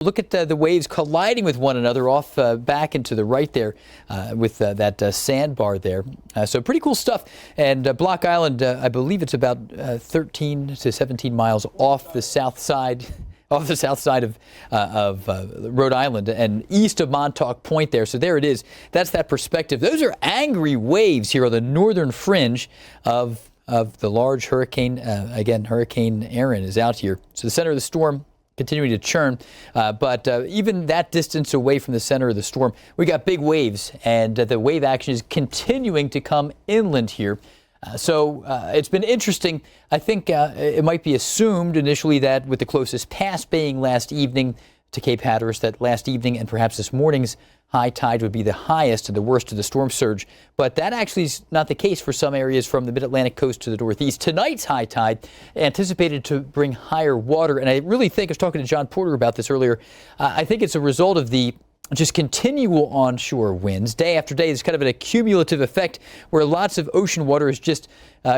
Look at the waves colliding with one another off back into the right there with that sandbar there. So pretty cool stuff. And Block Island, I believe it's about 13 to 17 miles off the south side. Off the south side of Rhode Island and east of Montauk Point there. So there it is. That's that perspective. Those are angry waves here on the northern fringe of the large hurricane. Again, Hurricane Erin is out here. So the center of the storm continuing to churn, but even that distance away from the center of the storm, we got big waves, and the wave action is continuing to come inland here. So it's been interesting. I think it might be assumed initially that with the closest pass being last evening to Cape Hatteras, that last evening and perhaps this morning's high tide would be the highest and the worst of the storm surge. But that actually is not the case for some areas from the mid-Atlantic coast to the northeast. Tonight's high tide anticipated to bring higher water. And I really think, I was talking to John Porter about this earlier, I think it's a result of the just continual onshore winds. Day after day, there's kind of an accumulative effect where lots of ocean water is just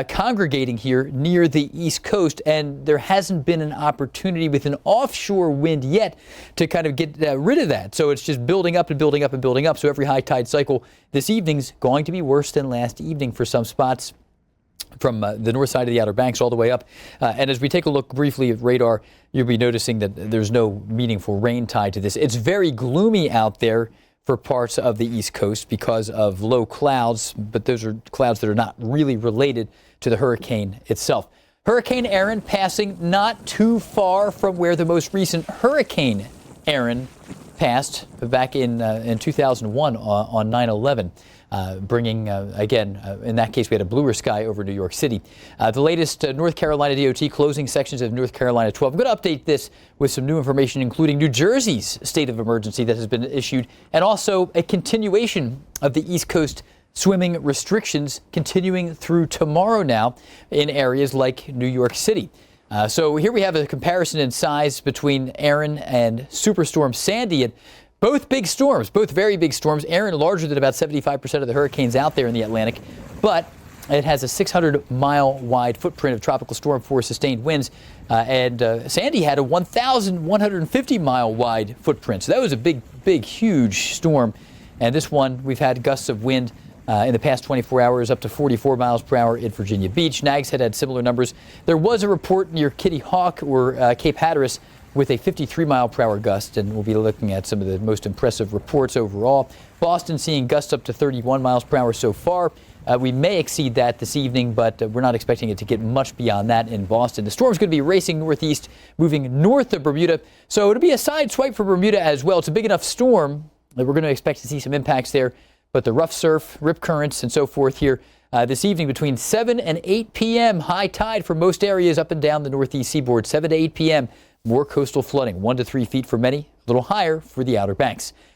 congregating here near the East Coast, and there hasn't been an opportunity with an offshore wind yet to kind of get rid of that. So it's just building up and building up and building up. So every high tide cycle this evening's going to be worse than last evening for some spots from the north side of the Outer Banks all the way up. And as we take a look briefly at radar, you'll be noticing that there's no meaningful rain tied to this. It's very gloomy out there for parts of the East Coast because of low clouds, but those are clouds that are not really related to the hurricane itself. Hurricane Erin passing not too far from where the most recent Hurricane Erin passed back in 2001 on 9/11. Bringing, again, in that case, we had a bluer sky over New York City. The latest North Carolina DOT closing sections of North Carolina 12. I'm going to update this with some new information, including New Jersey's state of emergency that has been issued, and also a continuation of the East Coast swimming restrictions continuing through tomorrow now in areas like New York City. So here we have a comparison in size between Erin and Superstorm Sandy. And both big storms, both very big storms. Erin larger than about 75% of the hurricanes out there in the Atlantic, but it has a 600-mile wide footprint of tropical storm force sustained winds. And Sandy had a 1,150-mile wide footprint. So that was a big, huge storm. And this one, we've had gusts of wind in the past 24 hours up to 44 miles per hour in Virginia Beach. Nags had similar numbers. There was a report near Kitty Hawk or Cape Hatteras with a 53-mile-per-hour gust, and we'll be looking at some of the most impressive reports overall. Boston seeing gusts up to 31 miles per hour so far. We may exceed that this evening, but we're not expecting it to get much beyond that in Boston. The storm's going to be racing northeast, moving north of Bermuda, so it'll be a side swipe for Bermuda as well. It's a big enough storm that we're going to expect to see some impacts there, but the rough surf, rip currents, and so forth here this evening between 7 and 8 p.m. High tide for most areas up and down the northeast seaboard, 7 to 8 p.m. More coastal flooding, 1 to 3 feet for many, a little higher for the Outer Banks.